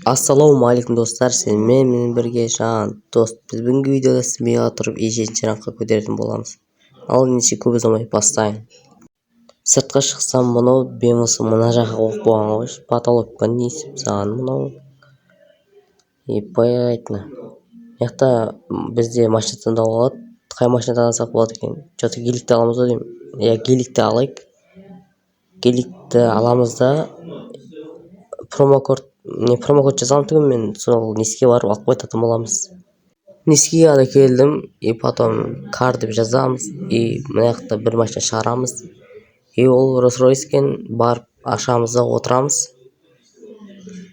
Ассалаумағалейкум достар, менімен бірге Жан дост. Біз бүгінгі видеода смеға тұрып E7 рангқа көтеретін боламыз. Ал ендеше көп ұзамай бастайын. Сыртқа шықсам, мынау бемысы мына жаққа қойып қойған ғой. Потолокқа не істеп саған мынау? Понятно. Яқта бізде машина таңдауға болады. Қай машина таңдасақ болады екен? Что-то геликті аламыз ғой деймін. Я геликті алайық. Геликті аламыз да промокод жазамын түгін, мен сол неске барып алып қоятын боламыз. Нескеге ғана келдім, и потом кар деп жазамыз, и мына жақта бір машина шығарамыз. И ол Rolls-Royce екен, барып ашамыз да отырамыз.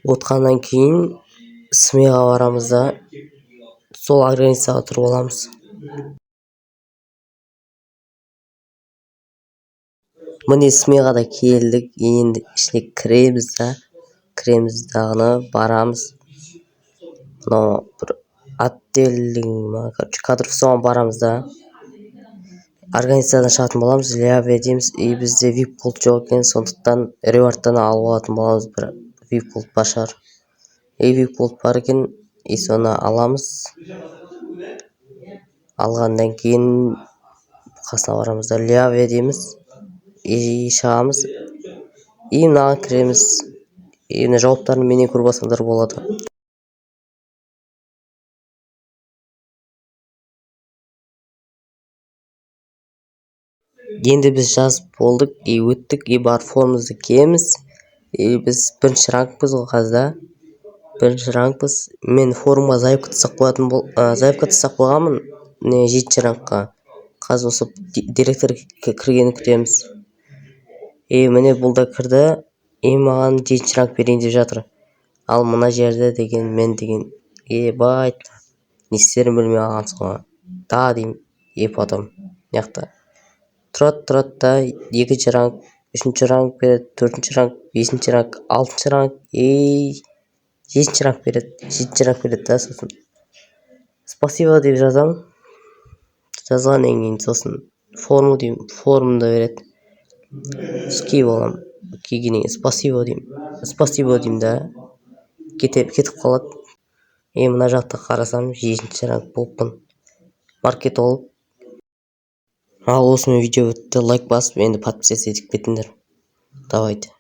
Отқаннан кейін смеға барамыз да сол организацияға тұрып аламыз. Міне смеға да келдік, енді ішіне кіреміз дағыны барамыз. Но бір отделдің кадров соған барамыз да организациядан шығатын боламыз, ляве дейміз. И бізде VIP пулт жоқ екен, сондықтан ревардтан алып алатын боламыз. Бір VIP пулт бар шығар. VIP пулт бар екен, и соны аламыз. Алғаннан кейін қасына барамыз да ляве дейміз, и шығамыз. И мынаған кіреміз. Енді жауаптарын менен көріп алсаңдар болады. Енді біз жазып болдық, и өттік, и бар формамызды киеміз. И біз бірінші рангпыз ғой қазір. Бірінші рангпыз. Мен форумға заявка тастап қойғанмын, 7 рангқа. Қазір осы директор кіргенін күтеміз. И міне бұл да кірді, и маған 7 ранг берейін деп жатыр. Ал мына жерде деген мен деген ебайт. Не істерін білмей алғансың ғой. Да деймін, и потом яқта тұрады да 2 ранг, 3 ранг береді, 4 ранг, 5 ранг, 6 ранг, 7 ранг береді. 7 ранг береді да, сосын спасибо деп жазамын. Жазғаннан кейін сосын форму деймін, формумда береді. Ски болам, кигенен спасибо деймін да, кетіп қалады. Мына жақта қарасам 7 ранг болыппын, маркетолог. Ал осымен видео бітті. Лайк басып, енді подписаться етіп кетіңдер. Давайте.